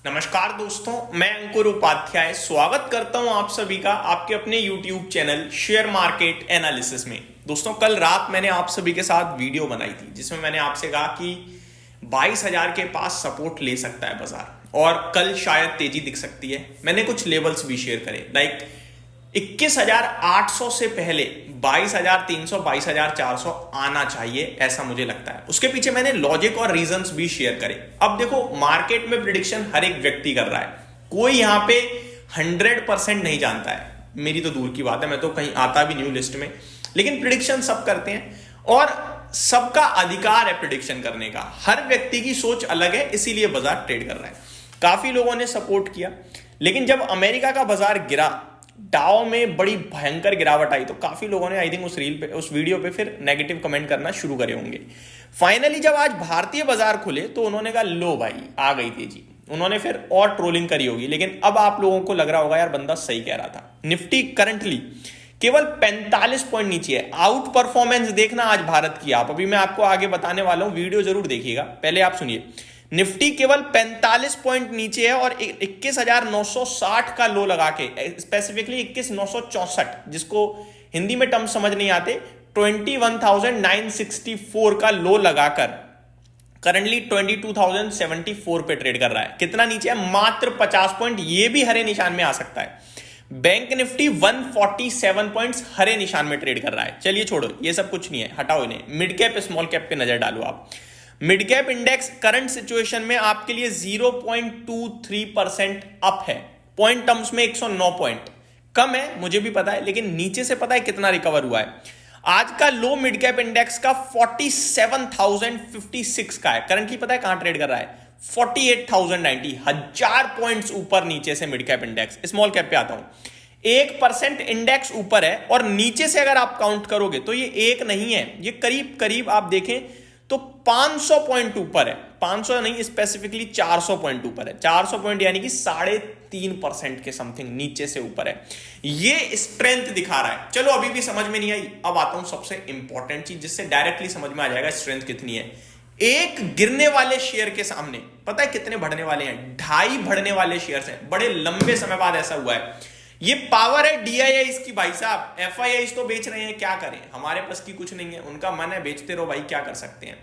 नमस्कार दोस्तों, मैं अंकुर उपाध्याय स्वागत करता हूं आप सभी का आपके अपने YouTube channel share market analysis में। दोस्तों, कल रात मैंने आप सभी के साथ वीडियो बनाई थी जिसमें मैंने आपसे कहा कि 22,000 के पास सपोर्ट ले सकता है बाजार और कल शायद तेजी दिख सकती है। मैंने कुछ लेवल्स भी शेयर करे, लाइक 21,800 से पहले 22,300 22,400 आना चाहिए, ऐसा मुझे लगता है। उसके पीछे मैंने लॉजिक और रीजंस भी शेयर करे। अब देखो, मार्केट में प्रिडिक्शन हर एक व्यक्ति कर रहा है, कोई यहां पे 100% नहीं जानता है। मेरी तो दूर की बात है, मैं तो कहीं आता भी नहीं हूं लिस्ट में, लेकिन प्रिडिक्शन सब करते हैं और सबका अधिकार है प्रिडिक्शन करने का। हर व्यक्ति की सोच अलग है, इसीलिए बाजार ट्रेड कर रहा है। काफी लोगों ने सपोर्ट किया, लेकिन जब अमेरिका का बाजार गिरा, डाउ में बड़ी भयंकर गिरावट आई, तो काफी लोगों ने आई थिंक उस वीडियो पे फिर नेगेटिव कमेंट करना शुरू करे होंगे। फाइनली जब आज भारतीय बाजार खुले तो उन्होंने कहा लो भाई, आ गई तेजी। उन्होंने फिर और ट्रोलिंग करी होगी, लेकिन अब आप लोगों को लग रहा होगा यार बंदा सही कह रहा था। निफ्टी करंटली केवल 45 पॉइंट नीचे है। आउट परफॉर्मेंस देखना आज भारत की, आप अभी मैं आपको आगे बताने वाला हूं, वीडियो जरूर देखिएगा। पहले आप सुनिए, निफ्टी केवल 45 पॉइंट नीचे है और 21,960 का लो लगा के, स्पेसिफिकली 21,964, जिसको हिंदी में टर्म समझ नहीं आते, 21,964 का लो लगाकर करंटली 22,074 पे ट्रेड कर रहा है। कितना नीचे है? मात्र 50 पॉइंट। ये भी हरे निशान में आ सकता है। बैंक निफ्टी 147 पॉइंट्स हरे निशान में ट्रेड कर रहा है। चलिए छोड़ो, ये सब कुछ नहीं है, हटाओ इन्हें। मिड कैप स्मॉल कैप पे नजर डालो आप। Mid cap index current situation में आपके लिए 0.23% अप है। पॉइंट टर्म्स में 109 पॉइंट कम है, मुझे भी पता है, लेकिन नीचे से पता है कितना रिकवर हुआ है। आज का लो मिड कैप इंडेक्स का 47,056 का है। करंटली पता है कहां ट्रेड कर रहा है? 48,090, 1000 पॉइंट्स ऊपर नीचे से mid cap index. Small cap पे आता हूं, 1% इंडेक्स ऊपर है और नीचे से अगर आप काउंट करोगे तो ये एक नहीं है, ये करीब करीब आप देखें तो 500 पॉइंट ऊपर है। 500 नहीं, स्पेसिफिकली 400 पॉइंट ऊपर है। 400 पॉइंट यानी कि 3.5% के समथिंग नीचे से ऊपर है। ये स्ट्रेंथ दिखा रहा है। चलो, अभी भी समझ में नहीं आई, अब आता हूं सबसे इंपॉर्टेंट चीज जिससे डायरेक्टली समझ में आ जाएगा स्ट्रेंथ कितनी है। एक गिरने वाले शेयर के सामने पता है कितने बढ़ने वाले हैं? 2.5 बढ़ने वाले शेयर हैं। बड़े लंबे समय बाद ऐसा हुआ है। ये पावर है डीआईआईस की भाई साहब। एफआईआईस तो बेच रहे हैं, क्या करें, हमारे पास की कुछ नहीं है, उनका मन है, बेचते रहो भाई, क्या कर सकते हैं।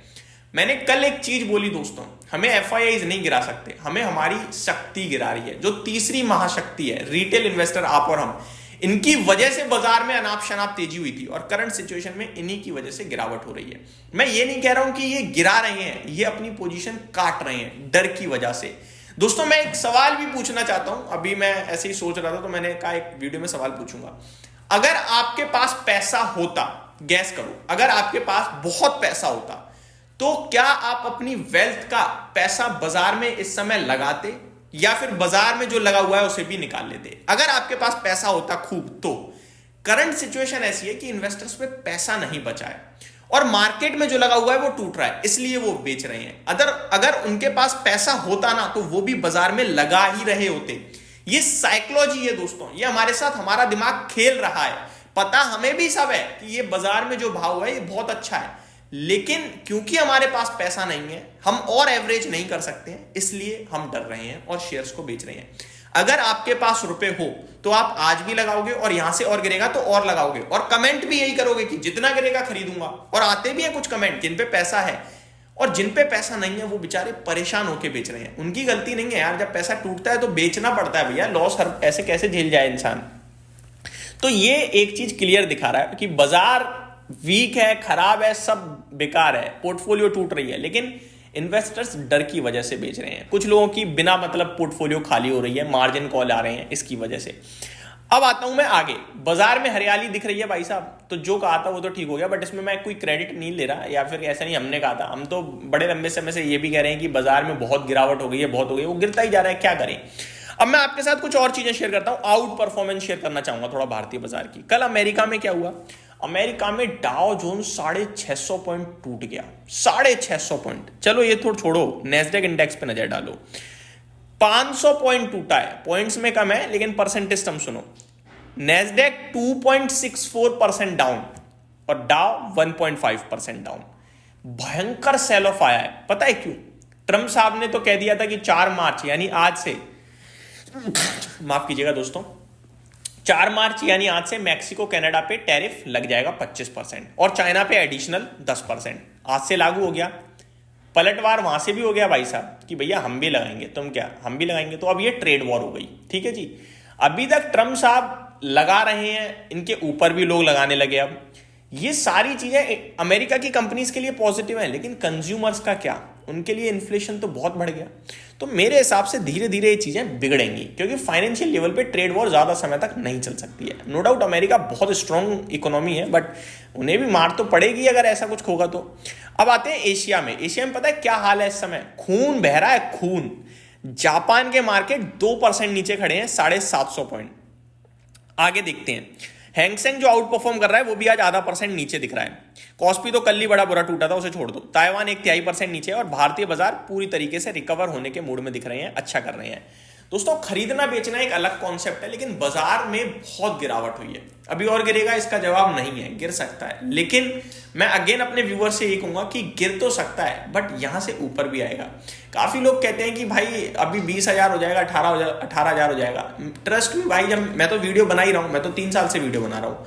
मैंने कल एक चीज बोली दोस्तों, हमें एफआईआईस नहीं गिरा सकते, हमें हमारी शक्ति गिरा रही है, जो तीसरी महाशक्ति है, रिटेल इन्वेस्टर आप और हम। इनकी वजह से बाजार में अनाप शनाप तेजी हुई थी और करंट सिचुएशन में इन्हीं की वजह से गिरावट हो रही है। मैं ये नहीं कह रहा हूं कि ये गिरा रहे हैं, ये अपनी पोजीशन काट रहे हैं डर की वजह से। दोस्तों, मैं एक सवाल भी पूछना चाहता हूं। अभी मैं ऐसे ही सोच रहा था तो मैंने कहा एक वीडियो में सवाल पूछूंगा। अगर आपके पास पैसा होता, गैस करो, अगर आपके पास बहुत पैसा होता तो क्या आप अपनी वेल्थ का पैसा बाजार में इस समय लगाते या फिर बाजार में जो लगा हुआ है उसे भी निकाल लेते? अगर आपके पास पैसा होता खूब तो। करंट सिचुएशन ऐसी है कि इन्वेस्टर्स पे पैसा नहीं बचा है और मार्केट में जो लगा हुआ है वो टूट रहा है, इसलिए वो बेच रहे हैं। अगर उनके पास पैसा होता ना तो वो भी बाजार में लगा ही रहे होते। ये साइकोलॉजी है दोस्तों, ये हमारे साथ हमारा दिमाग खेल रहा है। पता हमें भी सब है कि ये बाजार में जो भाव है ये बहुत अच्छा है, लेकिन क्योंकि हमारे पास पैसा नहीं है, हम और एवरेज नहीं कर सकते हैं, इसलिए हम डर रहे हैं और शेयर्स को बेच रहे हैं। अगर आपके पास रुपए हो तो आप आज भी लगाओगे और यहां से और गिरेगा तो और लगाओगे और कमेंट भी यही करोगे कि जितना गिरेगा खरीदूंगा। और आते भी हैं कुछ कमेंट जिन पे पैसा है, और जिन पे पैसा नहीं है वो बेचारे परेशान होकर बेच रहे हैं। उनकी गलती नहीं है यार, जब पैसा टूटता है तो बेचना पड़ता है भैया, लॉस हर ऐसे कैसे झेल जाए इंसान। तो ये एक चीज क्लियर दिखा रहा है कि बाजार वीक है, खराब है, सब बेकार है, पोर्टफोलियो टूट रही है, लेकिन इन्वेस्टर्स डर की वजह से बेच रहे हैं। कुछ लोगों की बिना मतलब पोर्टफोलियो खाली हो रही है, मार्जिन कॉल आ रहे हैं इसकी वजह से। अब आता हूं मैं आगे। बाजार में हरियाली दिख रही है भाई साहब, तो जो कहा था वो तो ठीक हो गया, बट इसमें मैं कोई क्रेडिट नहीं ले रहा, या फिर ऐसा नहीं हमने कहा था। हम तो बड़े लंबे समय से ये भी कह रहे हैं कि बाजार में बहुत गिरावट हो गई है, बहुत हो गई, वो गिरता ही जा रहा है, क्या करें। अब मैं आपके साथ कुछ और चीजें शेयर करता हूं। आउट परफॉर्मेंस शेयर करना चाहूंगा थोड़ा भारतीय बाजार की। कल अमेरिका में क्या हुआ? अमेरिका में डाउ जोन्स 650 पॉइंट टूट गया, 650 पॉइंट। चलो ये थोड़ा छोड़ो, नेस्डेक इंडेक्स पे नजर डालो, 500 पॉइंट टूटा है। पॉइंट्स में कम है लेकिन परसेंटेज तुम सुनो। नेस्डेक 2.64% डाउन और डाउ 1.5% डाउन। भयंकर सेल ऑफ आया है। पता है क्यों? ट्रम्प साहब ने तो कह दिया था कि 4 मार्च यानी आज से, माफ कीजिएगा दोस्तों, 4 मार्च यानी आज से मैक्सिको कनाडा पे टैरिफ लग जाएगा 25% और चाइना पे एडिशनल 10%। आज से लागू हो गया। पलटवार वहां से भी हो गया भाई साहब कि भैया हम भी लगाएंगे, तुम क्या हम भी लगाएंगे। तो अब ये ट्रेड वॉर हो गई। ठीक है जी, अभी तक ट्रम्प साहब लगा रहे हैं, इनके ऊपर भी लोग लगाने लगे। अब ये सारी चीजें अमेरिका की कंपनीज के लिए पॉजिटिव है, लेकिन कंज्यूमर्स का क्या, उनके लिए इन्फ्लेशन तो बहुत बढ़ गया। तो मेरे हिसाब से धीरे धीरे ये चीजें बिगड़ेंगी, क्योंकि फाइनेंशियल लेवल पे ट्रेड वॉर ज्यादा समय तक नहीं चल सकती है। नो डाउट अमेरिका बहुत स्ट्रांग इकोनॉमी है, बट उन्हें भी मार तो पड़ेगी अगर ऐसा कुछ होगा तो। अब आते हैं एशिया में। एशिया में पता है क्या हाल है इस समय? खून बह रहा है, खून। जापान के मार्केट 2% नीचे खड़े हैं, 750 पॉइंट। आगे देखते हैं, हैंगसेंग जो आउट परफॉर्म कर रहा है वो भी आज आधा % नीचे दिख रहा है। कॉस्पी तो कल ही बड़ा बुरा टूटा था, उसे छोड़ दो। ताइवान 1/3% नीचे है और भारतीय बाजार पूरी तरीके से रिकवर होने के मूड में दिख रहे हैं, अच्छा कर रहे हैं। दोस्तों खरीदना बेचना एक अलग कॉन्सेप्ट है, लेकिन बाजार में बहुत गिरावट हुई है। अभी और गिरेगा इसका जवाब नहीं है, गिर सकता है, लेकिन मैं अगेन अपने व्यूअर से ये कहूंगा कि गिर तो सकता है बट यहां से ऊपर भी आएगा। काफी लोग कहते हैं कि भाई अभी 20,000 हो जाएगा, 18,000 हो जाएगा। ट्रस्ट में भाई, जब मैं तो वीडियो बना ही रहा हूं, मैं तो 3 साल से वीडियो बना रहा हूं।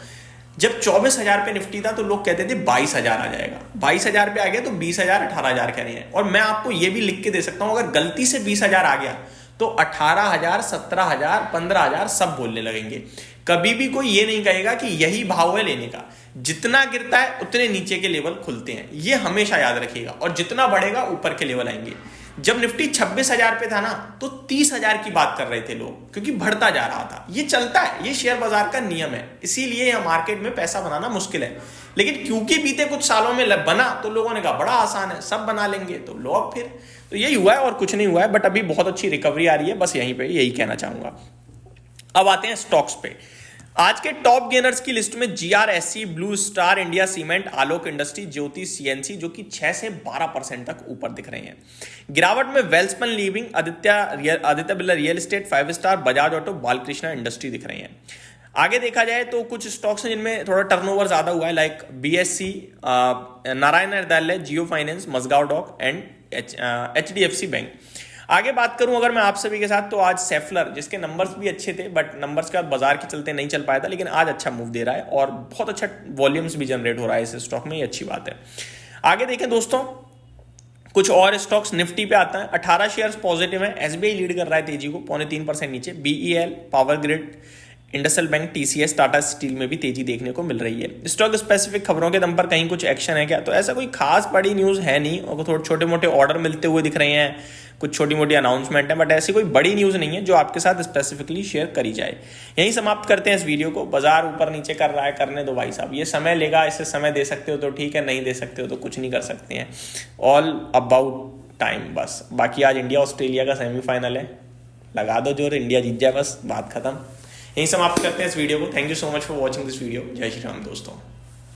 जब 24,000 पे निफ्टी था तो लोग कहते थे 22,000 आ जाएगा, 22,000 पे आ गया तो 20,000 18,000 कह रहे हैं। और मैं आपको ये भी लिख के दे सकता हूं, अगर गलती से 20,000 आ गया तो 18,000 17,000 15,000 सब बोलने लगेंगे। कभी भी कोई ये नहीं कहेगा कि यही भाव है लेने का। जितना गिरता है उतने नीचे के लेवल खुलते हैं, ये हमेशा याद रखिएगा। और जितना बढ़ेगा ऊपर के लेवल आएंगे। जब निफ्टी 26,000 पे था ना तो 30,000 की बात कर रहे थे लोग, क्योंकि बढ़ता जा रहा था। ये चलता है, ये शेयर बाजार का नियम है, इसीलिए यह मार्केट में पैसा बनाना मुश्किल है। लेकिन क्योंकि बीते कुछ सालों में बना तो लोगों ने कहा बड़ा आसान है, सब बना लेंगे, तो लोग फिर तो यही हुआ है और कुछ नहीं हुआ है। बट अभी बहुत अच्छी रिकवरी आ रही है, बस यहीं पे यही कहना चाहूंगा। अब आते हैं स्टॉक्स पे। आज के टॉप गेनर्स की लिस्ट में GRSC, Blue Star, India Cement, Alok industry, Jyoti CNC जो कि 6 से 12% तक ऊपर दिख रहे हैं। गिरावट में Welspun living, Aditya Birla real estate, 5 star, Bajaj auto, Balkrishna industry दिख रहे हैं। आगे देखा जाए तो कुछ स्टॉक्स हैं जिनमें थोड़ा टर्नओवर ज्यादा हुआ है, like BSC, Narayana Hrudayalaya, Jio finance, Mazagon dock and HDFC bank. आगे बात करूं अगर मैं आप सभी के साथ, तो आज सेफलर, जिसके नंबर्स भी अच्छे थे बट नंबर्स का बाजार के चलते नहीं चल पाया था, लेकिन आज अच्छा मूव दे रहा है और बहुत अच्छा वॉल्यूम्स भी जनरेट हो रहा है इस स्टॉक में, ये अच्छी बात है। आगे देखें दोस्तों, कुछ और स्टॉक्स। निफ्टी पे आता है, 18 शेयर्स पॉजिटिव है। SBI लीड कर रहा है तेजी को, 0.25% नीचे। BEL, power grid, IndusInd bank, TCS, Tata steel में भी तेजी देखने को मिल रही है। स्टॉक स्पेसिफिक खबरों के दम पर कहीं कुछ एक्शन है क्या? तो ऐसा कोई खास बड़ी न्यूज़ है नहीं, और थोड़े छोटे मोटे ऑर्डर मिलते हुए दिख रहे हैं, कुछ छोटी मोटी अनाउंसमेंट है, बट ऐसी कोई बड़ी न्यूज़ नहीं है जो आपके साथ स्पेसिफिकली शेयर करी जाए। यहीं समाप्त करते हैं इस वीडियो को। बाजार ऊपर नीचे कर रहा है, करने दो भाई साहब, ये समय लेगा, इसे समय दे सकते हो तो ठीक है, नहीं दे सकते हो तो कुछ नहीं कर सकते हैं। ऑल अबाउट टाइम बस। बाकी आज इंडिया ऑस्ट्रेलिया का सेमीफाइनल है, लगा दो जोर, इंडिया जीत जाए, बस बात खत्म। यहीं समाप्त करते हैं इस वीडियो को। Thank you so much for watching this video. जय श्री राम दोस्तों।